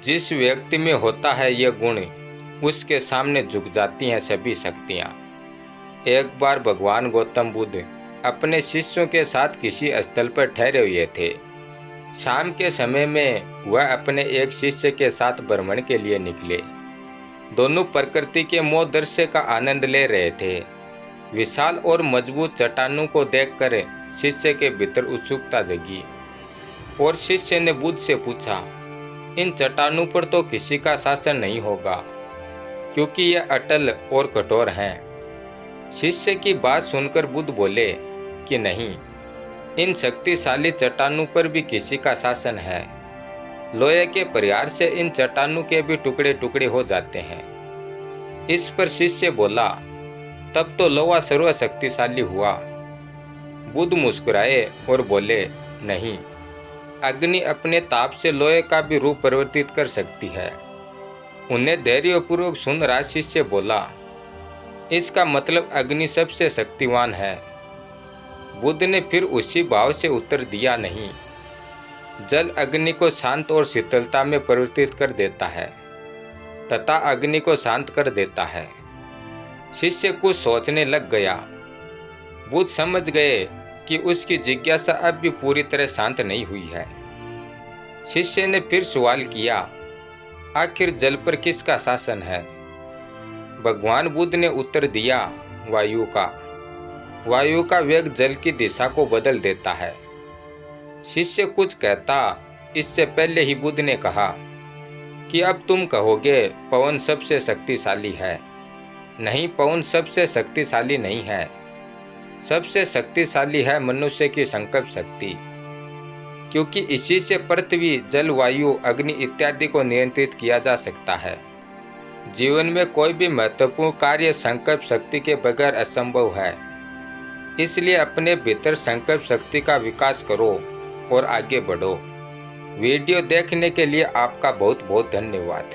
जिस व्यक्ति में होता है यह गुण, उसके सामने झुक जाती हैं सभी शक्तियाँ। एक बार भगवान गौतम बुद्ध अपने शिष्यों के साथ किसी स्थल पर ठहरे हुए थे। शाम के समय में वह अपने एक शिष्य के साथ भ्रमण के लिए निकले। दोनों प्रकृति के मोह दृश्य का आनंद ले रहे थे। विशाल और मजबूत चट्टानों को देखकर शिष्य के भीतर उत्सुकता जगी और शिष्य ने बुद्ध से पूछा, इन चट्टानों पर तो किसी का शासन नहीं होगा, क्योंकि यह अटल और कठोर हैं। शिष्य की बात सुनकर बुद्ध बोले कि नहीं, इन शक्तिशाली चट्टानों पर भी किसी का शासन है। लोहे के प्रहार से इन चट्टानों के भी टुकड़े टुकड़े हो जाते हैं। इस पर शिष्य बोला, तब तो लोहा सर्वशक्तिशाली हुआ। बुद्ध मुस्कुराए और बोले, नहीं, अग्नि अपने ताप से लोहे का भी रूप परिवर्तित कर सकती है। उन्हें धैर्यपूर्वक सुन रहा शिष्य बोला, इसका मतलब अग्नि सबसे शक्तिवान है। बुद्ध ने फिर उसी भाव से उत्तर दिया, नहीं, जल अग्नि को शांत और शीतलता में परिवर्तित कर देता है तथा अग्नि को शांत कर देता है। शिष्य कुछ सोचने लग गया। बुद्ध समझ गए कि उसकी जिज्ञासा अब भी पूरी तरह शांत नहीं हुई है। शिष्य ने फिर सवाल किया, आखिर जल पर किसका शासन है? भगवान बुद्ध ने उत्तर दिया, वायु का। वायु का वेग जल की दिशा को बदल देता है। शिष्य कुछ कहता, इससे पहले ही बुद्ध ने कहा कि अब तुम कहोगे पवन सबसे शक्तिशाली है। नहीं, पवन सबसे शक्तिशाली नहीं है। सबसे शक्तिशाली है मनुष्य की संकल्प शक्ति, क्योंकि इसी से पृथ्वी, जल, वायु, अग्नि इत्यादि को नियंत्रित किया जा सकता है। जीवन में कोई भी महत्वपूर्ण कार्य संकल्प शक्ति के बगैर असंभव है। इसलिए अपने भीतर संकल्प शक्ति का विकास करो और आगे बढ़ो। वीडियो देखने के लिए आपका बहुत बहुत धन्यवाद।